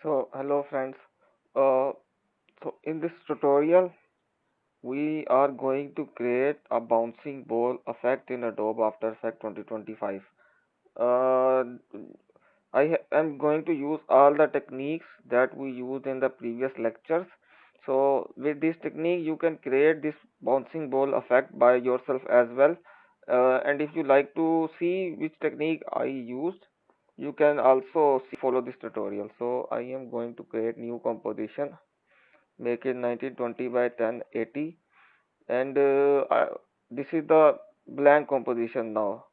So, hello friends. Uh, so in this tutorial, we are going to create a bouncing ball effect in Adobe After Effects 2025. Uh, am going to use all the techniques that we used in the previous lectures. So with this technique, you can create this bouncing ball effect by yourself as well. And if you like to see which technique I used, you can also follow this tutorial. So I am going to create new composition, make it 1920 by 1080, and this is the blank composition now.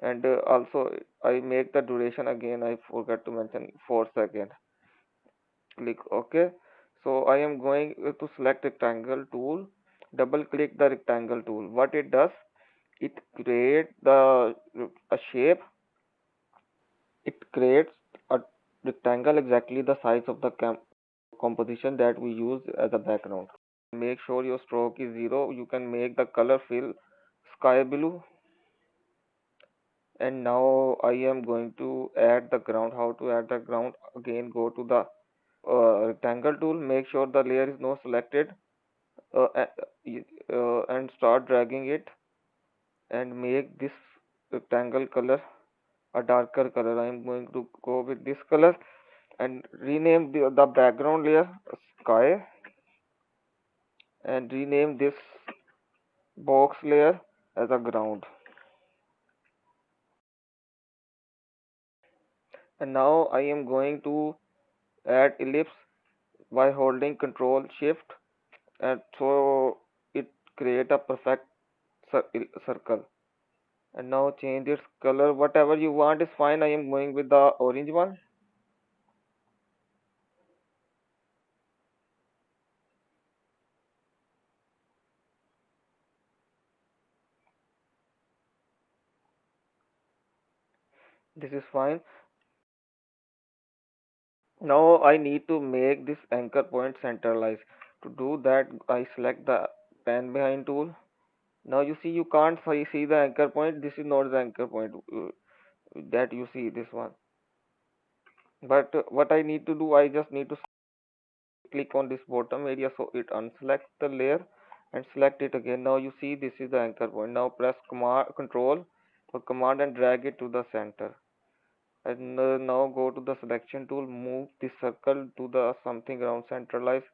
And also I make the duration again, I forgot to mention 4 seconds. Click OK. So I am going to select rectangle tool, double click the rectangle tool. What it does, it creates the a shape. It creates a rectangle exactly the size of the composition that we use as a background. Make sure your stroke is 0. You can make the color fill sky blue. And now I am going to add the ground. How to add the ground? Again, go to the rectangle tool, make sure the layer is not selected, uh, and start dragging it and make this rectangle color a darker color. I am going to go with this color and rename the background layer sky, and rename this box layer as a ground. And now I am going to add ellipse by holding Control Shift, and so it create a perfect circle. And now change its color, whatever you want is fine. I am going with the orange one. This is fine. Now I need to make this anchor point centralized. To do that, I select the pan behind tool. Now you see, you can't see the anchor point. This is not the anchor point that you see, this one. But what I need to do, I just need to click on this bottom area, so it unselect the layer and select it again. Now you see, this is the anchor point. Now press command control or command and drag it to the center. And now go to the selection tool, move this circle to the something around centralized.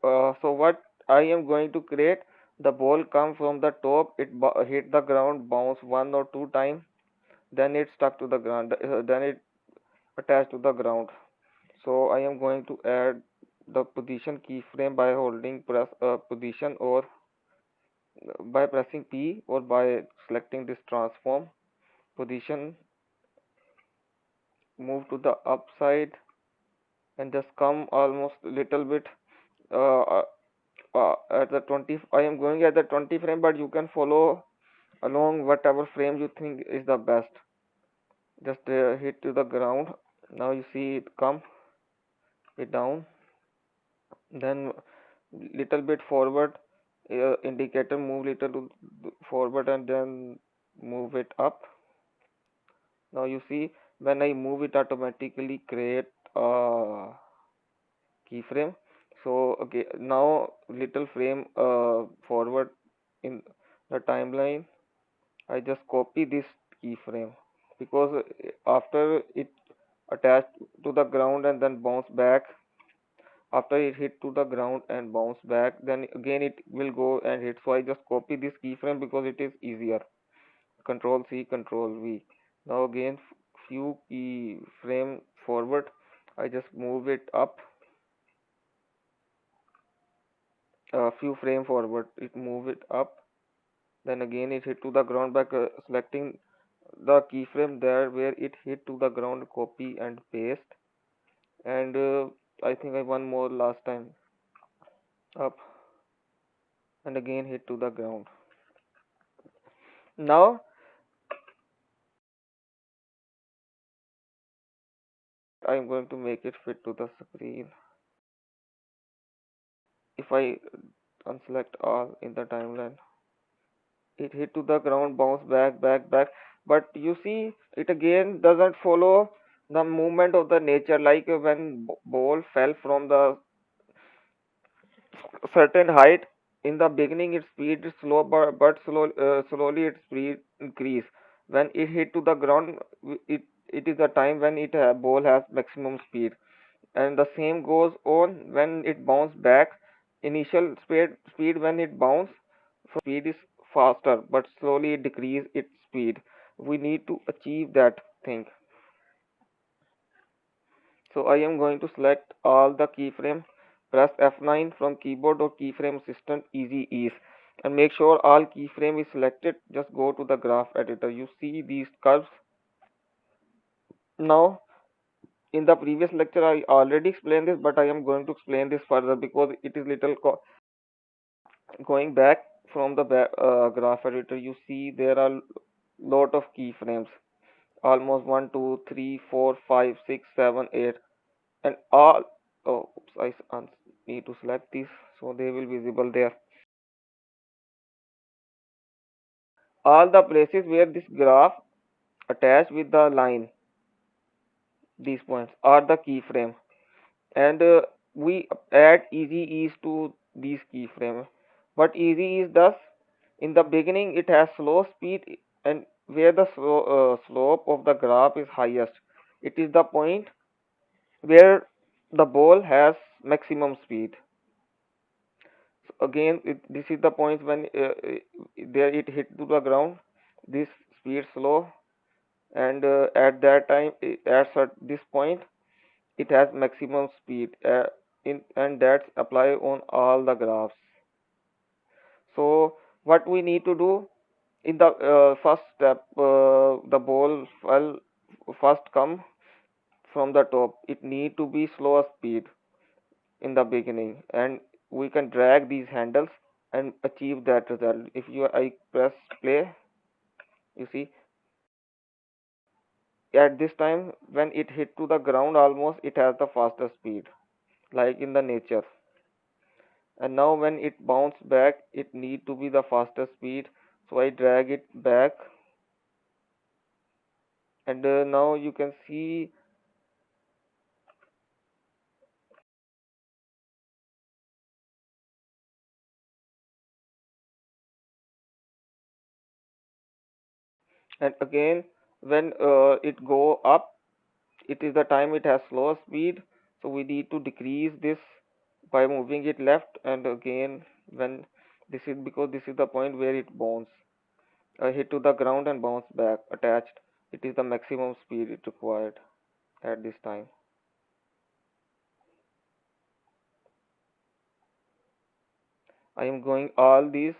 So what I am going to create, the ball come from the top, it hit the ground, bounce 1 or 2 times, then it stuck to the ground, then it attached to the ground. So I am going to add the position keyframe by holding press position, or by pressing P, or by selecting this transform position, move to the upside and just come almost little bit uh, uh, at the 20. I am going at the 20 frame, but you can follow along whatever frame you think is the best. Just hit to the ground. Now you see it come it down, then little bit forward, indicator move little forward, and then move it up. Now you see, when I move it, automatically create a keyframe. So okay, now little frame forward in the timeline, I just copy this keyframe, because after it attached to the ground and then bounce back, after it hit to the ground and bounce back, then again it will go and hit. So I just copy this keyframe because it is easier. Control C, Control V. Now again, few keyframe forward, I just move it up. A few frame forward, it move it up. Then again it hit to the ground by selecting the keyframe there where it hit to the ground, copy and paste. And I think I one more last time, up, and again hit to the ground. Now I'm going to make it fit to the screen. If I unselect all in the timeline, it hit to the ground, bounce back, back, back. But you see, it again doesn't follow the movement of the nature, like when ball fell from the certain height. In the beginning its speed is slow, slowly its speed increase. When it hit to the ground, it is the time when ball has maximum speed. And the same goes on when it bounce back. Initial speed when it bounce, speed is faster, but slowly it decrease its speed. We need to achieve that thing. So I am going to select all the keyframe, press F9 from keyboard or keyframe assistant easy ease, and make sure all keyframe is selected. Just go to the graph editor. You see these curves. Now in the previous lecture I already explained this, but I am going to explain this further because it is little going back from the graph editor. You see there are lot of keyframes, almost 1 2 3 4 5 6 7 8, and all, oh oops, need to select this so they will visible there. All the places where this graph attached with the line, these points are the keyframe, and we add easy ease to these keyframe. But easy ease does, in the beginning it has slow speed, and where the slope of the graph is highest, it is the point where the ball has maximum speed. Again this is the point when there it hit to the ground, this speed slow, and at that time this point it has maximum speed, and that's apply on all the graphs. So what we need to do, in the first step, the ball fell first come from the top, it need to be slow speed in the beginning, and we can drag these handles and achieve that result. If you I press play, you see at this time when it hit to the ground, almost it has the faster speed, like in the nature. And now when it bounce back, it need to be the faster speed, so I drag it back, and now you can see. And again when it go up, it is the time it has slower speed, so we need to decrease this by moving it left. And again when this is, because this is the point where it bounce, hit to the ground and bounce back attached, it is the maximum speed it required at this time. I am going all these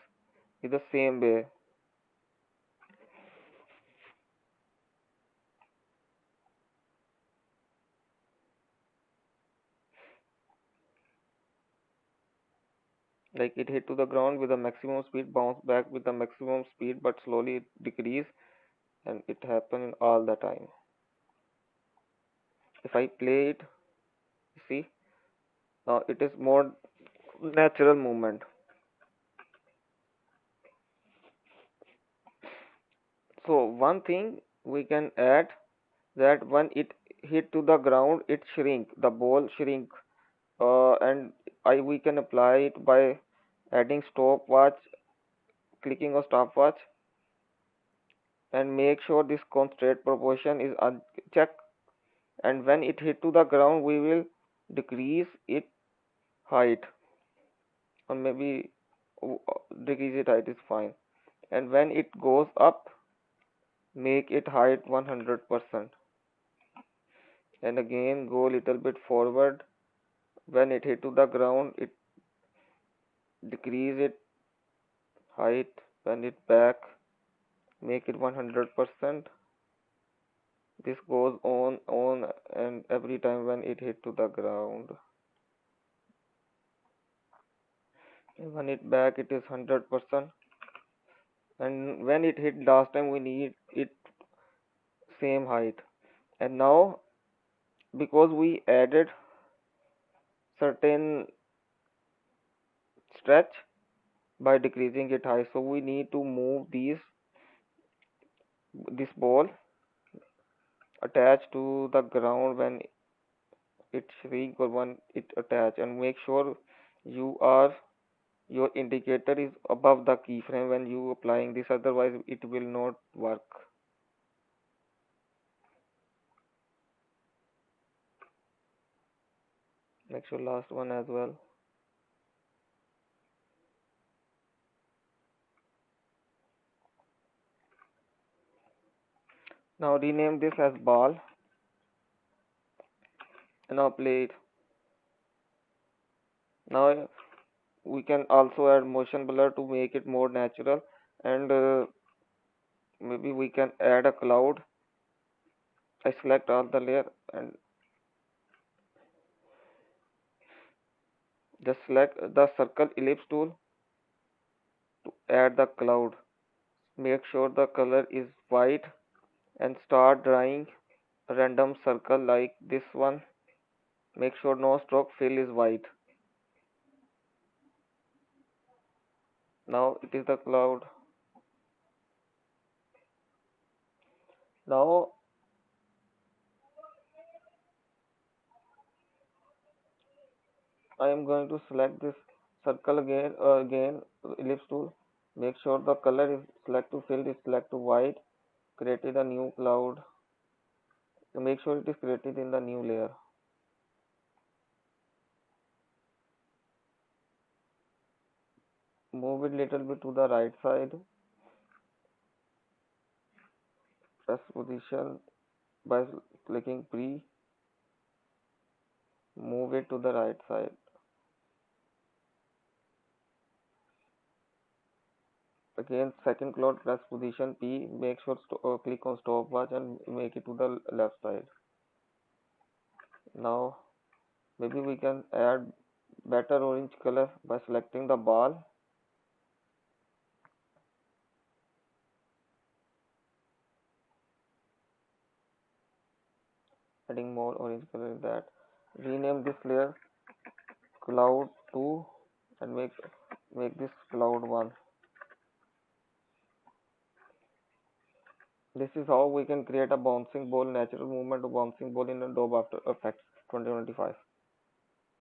in the same way. Like it hit to the ground with the maximum speed, bounce back with the maximum speed, but slowly it decrease, and it happen all the time. If I play it, you see, now it is more natural movement. So one thing we can add, that when it hit to the ground, it shrink, the ball shrink, and I we can apply it by adding stopwatch, clicking on stopwatch, and make sure this constant proportion is unchecked. And when it hit to the ground, we will decrease its height, or maybe decrease its height is fine. And when it goes up, make it height 100%, and again go a little bit forward. When it hit to the ground, it decrease its height. When it back, make it 100%. This goes on, and every time when it hit to the ground, and when it back, it is 100%. And when it hit last time, we need it same height. And now because we added certain stretch by decreasing it high, so we need to move this ball attach to the ground when it shrink or when it attach, and make sure you are your indicator is above the keyframe when you applying this, otherwise it will not work. Make sure last one as well. Now rename this as ball, and now play it. Now we can also add motion blur to make it more natural, and maybe we can add a cloud. I select all the layer and just select the circle ellipse tool to add the cloud. Make sure the color is white and start drawing a random circle like this one. Make sure no stroke fill is white. Now it is the cloud. Now I am going to select this circle again ellipse tool. Make sure the color is select to fill is select to white. Created a new cloud. Make sure it is created in the new layer. Move it little bit to the right side. Press position by clicking pre. Move it to the right side. Again, second cloud, press position P. Make sure click on stopwatch and make it to the left side. Now maybe we can add better orange color by selecting the ball, adding more orange color in that. Rename this layer cloud 2 and make this cloud 1. This is how we can create a bouncing ball, natural movement of bouncing ball in Adobe After Effects 2025.